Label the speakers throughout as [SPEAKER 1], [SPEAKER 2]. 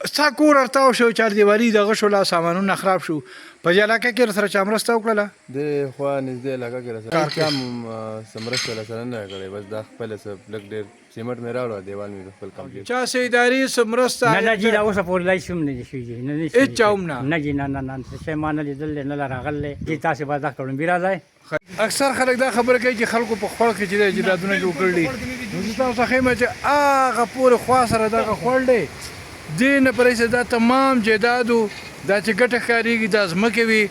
[SPEAKER 1] ستا کور ارتاو شو چاردیوالي دغه شوله سامانونه خراب شو په دې علاقه کې راسره چا مرسته وکړله
[SPEAKER 2] د خوا نږدې علاقه کې راسره کار څه مرسته راسره نه کړې بس دا خپله څه لږ ډېر سیمټ مې راوړه دیوال مې خپل کمپلیټ
[SPEAKER 1] چا څه ادارې څه مرسته
[SPEAKER 3] نه جي دا اوسه پورې لای شوم نه دي شوي نه دي
[SPEAKER 1] هېڅ چا هم نه
[SPEAKER 3] نه جي نه څه شی ما نه لیدل دی نه راغلی چې تاسې به دا کړم راځئ
[SPEAKER 1] اکثر خلک دا خبره کوي چې خلکو په خوړ کې چې دی جیدادونه جوړ کړي دي نو زه تاسو ته ښیم چې هغه پورې خوا سره دغه خوړ دی دې نه پرې دا تمام جیدادو دا چې ګټه ښکارېږي دا ځمکې وي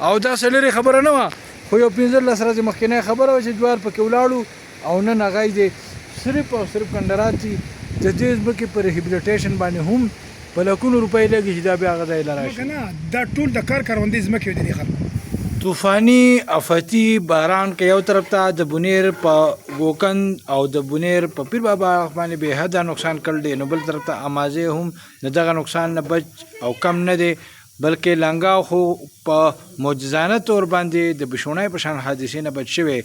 [SPEAKER 1] او دا څه لرې خبره نه وه خو یو 15 ورځې مخکینۍ خبره وه چې جوار پکې ولاړو او نن هغه دی صرف او صرف کندرات دي د دې ځمکې په ریهیبلیټیشن باندې هم په لکونو روپۍ لګي چې دا بیا هغه ځای له راشي
[SPEAKER 4] دا ټول د کار کروندې ځمکې دي خلکو
[SPEAKER 1] طوفاني افتی باران کې یو طرف ته د بونیر په گوکند او د بونیر په پیر بابا باندې به حد نقصان کړل دی نو بل طرف ته امازه هم د دغه نقصان نه بچ او کم نه دی بلکې لنګا خو په معجزانه تور باندې د بشونای په شان حادثې نه بچ شوی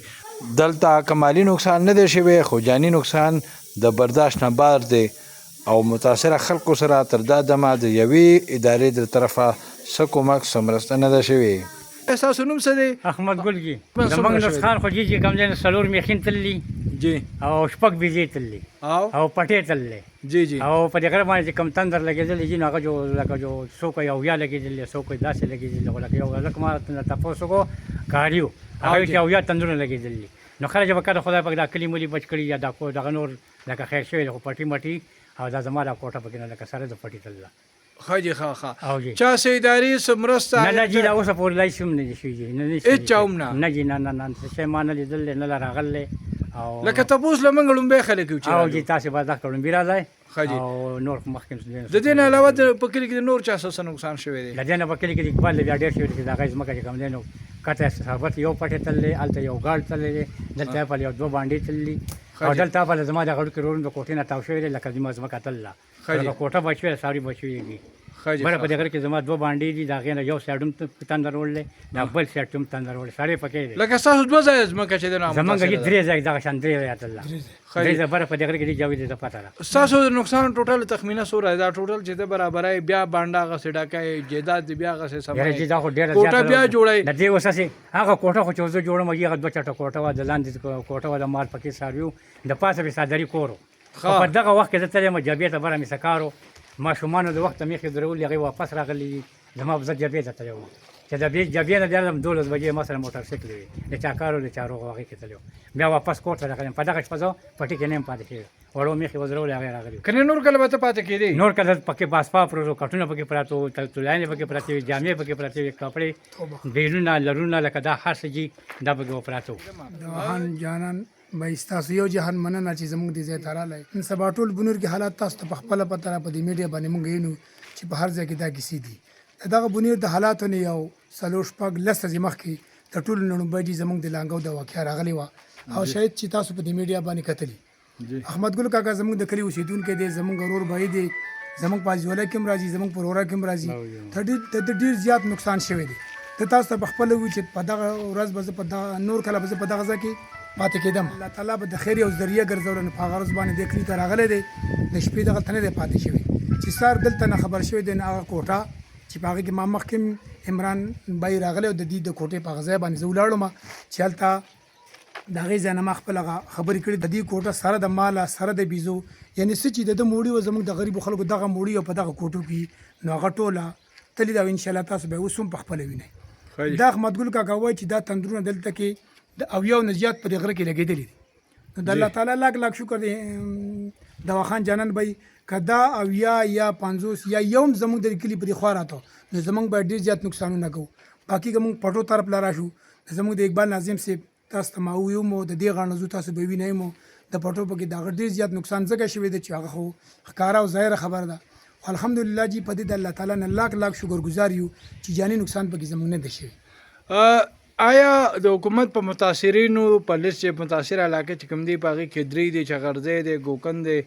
[SPEAKER 1] دلته کمالی نقصان نه دی شوی خو جانی نقصان د برداشت نه بار دی او متاثره خلکو سره تر دا دمه د یوې ادارې در طرفه څه کومک څه مرسته نه ده شوې
[SPEAKER 3] ستاسو نوم څه دی؟ احمد ګل جي زموږ نسخان خو جي چې کوم ځای نه څلور میخین تللي
[SPEAKER 1] جی
[SPEAKER 3] او شپږ بیزې تللي او پټې تللي
[SPEAKER 1] جی جی
[SPEAKER 3] او په دې غره باندې چې کم تندر لګېدلی جي نو هغه جو لکه جو څوک یې اویا لګېدلي څوک یې داسې لګېدلي خو لکه یو هلک ما تپوس وکړو کاري و هغه چې اویا تندرونه لګېدلي نو خلک به کله خدای پاک دا کلي ملي بچ کړي یا دا دغه نور لکه خیر شوی دی خو پټي مټي او دا زما دا کوټه پکې نه لکه سره د پټي تلله
[SPEAKER 1] ښه جي ښه چا څه ادارې څه مرسته
[SPEAKER 3] نه جي دا اوسه پورې لای شوم نه دي شوي نه دي
[SPEAKER 1] هېڅ چا هم نه
[SPEAKER 3] نه جي نه څه شی ما نه لیدل دی نه راغلی او
[SPEAKER 1] لکه تپوس له موږ لومبی خلک یو
[SPEAKER 3] او جي تاسې به دا کړم راځئ
[SPEAKER 1] ښه جي
[SPEAKER 3] او نور مخکې
[SPEAKER 1] د دې نه علاوه په کلي کې د نور چا څه نقصان شوی دی
[SPEAKER 3] د دې نه په کلي کې د اقبال بیا ډېر شوي دي چې د هغه ځمکه چې کوم دی نو کته ثابت یو پټې تللی هلته یو ګاډ تللی دی دلته په یو دوه باندې تللي او دلته په زما د غړو کې رورم د کوټې نه تاو شوی دی لکه زما ځمکه تلله کوټه به شوې ساري به شوې وي بله په دې غره کې زما دوه باندې دي د هغې نه یو سایډ هم تندر وړلی دا بل سایډ هم تندر وړلی سارې پکې دی
[SPEAKER 1] لکه ستاسو دوه ځایه ځمکه چې دی نو
[SPEAKER 3] زمونږ دي درې ځای دغه شان درې ځایه تلله درې ځای بره په دې غره کې دي جاوید ته پته ده
[SPEAKER 1] ستاسو د نقصان ټوټل تخمینه څومره دا ټوټل چې د برابرای بیا بانډا هغسې ډاکی جیداد دی بیا هغسې
[SPEAKER 3] یاره دا خو ډېره
[SPEAKER 1] کوټه بیا جوړی
[SPEAKER 3] د دې اوس هسې هغه کوټه خو چې زه جوړم هغه دوه چټه کوټه وه د لاندې کوټه وه د مال پکې څاروي وو د پاسه مې څادري کور و په دغه وخت کې زه تللی یم جبهې ته بره مې څه کار و ماشومانو د وخته مېخې درولي هغې واپس راغلي دي زما به زه جبهې ته تللی وم چې د جبهې نه بیا 12 بجې ما سره موټرسایکل وي د چا کار و د چا روغ هغې کې تللی وم بیا واپس کور ته راغلی په دغه شپه زه پټي کې نه یم پاتې شوی وړو مېخې وزرولې هغې راغلي
[SPEAKER 1] کنې نور کله به ته پاتې کېدې
[SPEAKER 3] نور کله پکې باسپا پروت وو کټونه پکې پراته وو تلایانې پکې پراتې وې جامې پکې پراتې وې کپړې بیلونه لرونه لکه دا هر څه جي دا پکې پراته وو
[SPEAKER 4] دوهان جانان به ستاسو یو جهان مننه چې زموږ دې ځای ته راغلی نن سبا ټول بونیر کې حالات تاسو ته په خپله پته را په دې میډیا باندې موږ وینو چې په هر ځای کې دا کیسې دي د دغه بونیر د حالاتو نه یو څلور شپږ لس ورځې مخکې د ټولو نه لومړی چې زموږ د لانګو د واقعه راغلې وه او شاید چې تاسو په دې میډیا باندې کتلي احمد ګل کاکا زموږ د کلي اوسېدونکی دی زموږ ورور بھائی دی زموږ په ازوله کې هم راځي زموږ په وروره کې هم راځي د ډېر زیات نقصان شوی دی ته تاسو ته په خپله وي چې په دغه ورځ به زه په دغه نور کله به زه په دغه ځای کې پاتې کېدم الله تعالی به د خیر یو ذریعه ګرځولی نو په هغه ورځ باندې دې کلي ته راغلی دی د شپې دغلته نه دی پاتې شوی چې سار دلته نه خبر شوی دی نه هغه کوټه چې په هغې کې ما مخکې عمران بای راغلی او د دې د کوټې په هغه ځای باندې زه ولاړم چې هلته د هغې ځای نه ما خپل هغه خبرې کړي د دې کوټه سره د ماله سره د بیزو یعنې څه چې د ده موړي وه زموږ د غریبو خلکو دغه موړي او په دغه کوټو کې نو هغه ټوله تللي ده او انشاءالله تاسو به یې اوس هم په خپله وینئ دا احمد ګل کاکا وایي چې دا تندرونه دلته کې د اویاو نه زیات په دې غره کې لګېدلي دي نو د الله تعالی لاک شکر دی دواخان جانان بھائی که دا اویا یا 50 یا یوم زموږ د کلي په دې خوا راته نو زموږ به ډېر زیات نقصانونه کوو باقي که موږ پټو طرف لا راشو زموږ د اقبال ناظم صاحب تاسو ته ما وویو مو د دې غاړه زو تاسو به وینئ مو د پټو پکې د هغه ډېر زیات نقصان ځکه شوی دی چې هغه خو ښکاره او ظاهره خبره ده الحمدلله جی په دې د الله تعالی نه لاک شکرګزار یو چې جاني نقصان پکې زموږ نه دی شوی
[SPEAKER 1] آیا د حکومت په متاثرینو په لیست چې متاثره علاقه چې کوم دی په هغې کې درې دی چغرځی دی ګوکند دی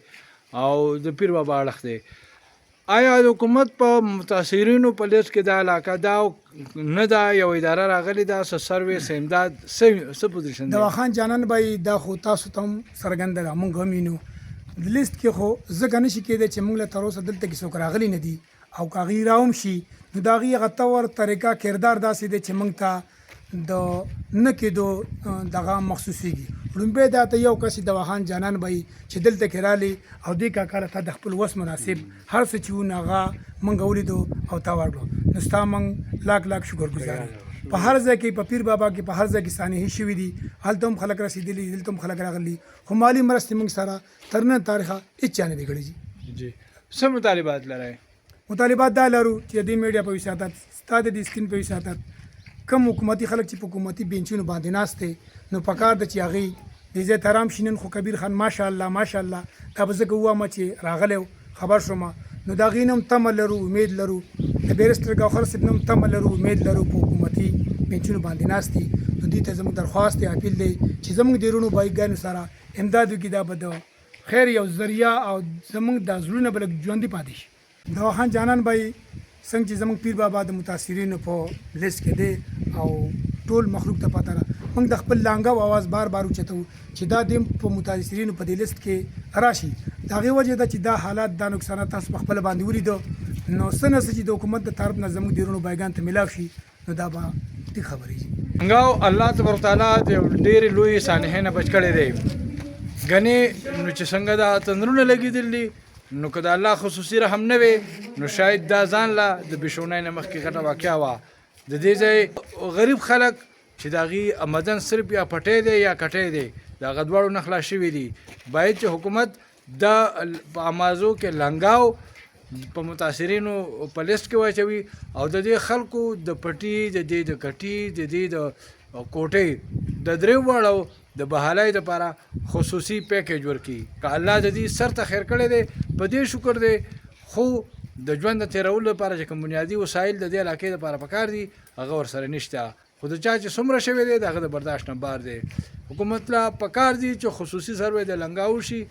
[SPEAKER 1] او د پیر بابا اړخ دی آیا د حکومت په متاثرینو په لیست کې دا علاقه دا نه ده یو اداره راغلې ده څه سروس امداد څه پوزیشن دی
[SPEAKER 4] دواخان جانان بھائی دا خو تاسو ته هم څرګنده ده موږ هم وینو لیست کې خو ځکه نشي کېدی چې موږ له تر اوسه دلته کې څوک راغلي نه دي او که هغوی راهم شي نو د هغې هغه طور طریقه کردار داسې دی چې موږ ته د نه کېدو دغه محسوسېږي. لومبی دا ته یو کس دواخان جانان به چې دلته کې رالې او دې کاکا ته د خپل وس مناسب هر څه چې و نو هغه موږ ولیدو او تا ورکړو. نو ستا موږ لاک لاک شکرګزار یو. په هر ځای کې په پیر بابا کې په هر ځای کې سانحې شوي دي، هلته هم خلک رسېدلي، دلته هم خلک راغلي، خو مالي مرستې موږ سره تر نن تاریخه هېڅ چا نه دي کړي.
[SPEAKER 1] جی څه مطالبات لرئ؟
[SPEAKER 4] مطالبات دا لرو چې د دې میډیا په وساتت ستا د دې سکرین په وساتت کوم حکومتي خلک چې په حکومتي بینچونو باندې ناست دی نو پکار ده چې هغوی دې ځای ته رام شي. نن خو کبیر خان ماشاءالله ماشاءالله دا به زه ووایم چې راغلی خبر شوم نو د هغوی نه هم تمه لرو، امید لرو، د بیرسټر ګوهر صاحب نه هم تمه لرو، امید لرو په حکومتي بینچونو باندې ناست دي. نو دوی ته زموږ درخواست دی، اپیل دی چې زموږ د وروڼو بایګانو سره امداد وکړي، دا به د خیر یو ذریعه او زموږ د زړونه به لږ ژوندي پاتې شي. دواخان جانان بھائی څنګه چې زموږ پیر بابا د متاثرینو په لیست کې دی او ټول مخلوق ته پته ده، موږ د خپل لانګه او आवाज بار بار اوچتو چې دا د په متاثرینو په دې لیست کې راشي. د هغې وجې ده چې دا حالات دا نقصانات تاسو په خپله باندې ولیدو. نو څه نه څه چې د حکومت د طرف نه زموږ د وروڼو بایګان ته میلاو شي نو دا به ټیک خبرې شي.
[SPEAKER 1] منګاو الله تبارک تعالی د ډېرې لویې سانحې نه بچ کړی دی. ګنې نو چې څنګه دا تندرونه لګېدل دي نو که د الله خصوصي رحم نه وي نو شاید دا ځان له د بېشونۍ نه مخکې غټه واقعه وه. د دې ځای غریب خلک چې د هغې آمدن صرف یا پټی دی یا کټی دی د هغه دواړو نه خلاص شوي دي. باید چې حکومت دا په امازو کې لنګاو په متاثرینو په لیست کې واچوي او د دې خلکو د پټي، د دې د کټي، د دې د کوټې د درې واړو د بحالۍ دپاره خصوصي پیکیج ورکړي. که الله د دې سر ته خیر کړی دی په دې شکر دی، خو د ژوند د تېرولو لپاره چې کوم بنیادي وسایل د دې علاقې دپاره پکار دي هغه ورسره نشته. خو د چا چې څومره شوی دی د هغه د برداشت نه بار دی. حکومت له پکار دي چې خصوصي سروې د لنګاو شي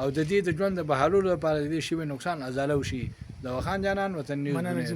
[SPEAKER 1] او د دې د ژوند د بحالولو لپاره د دې شوي نقصان ازاله وشي. دواخان جانان، وطن نیوز.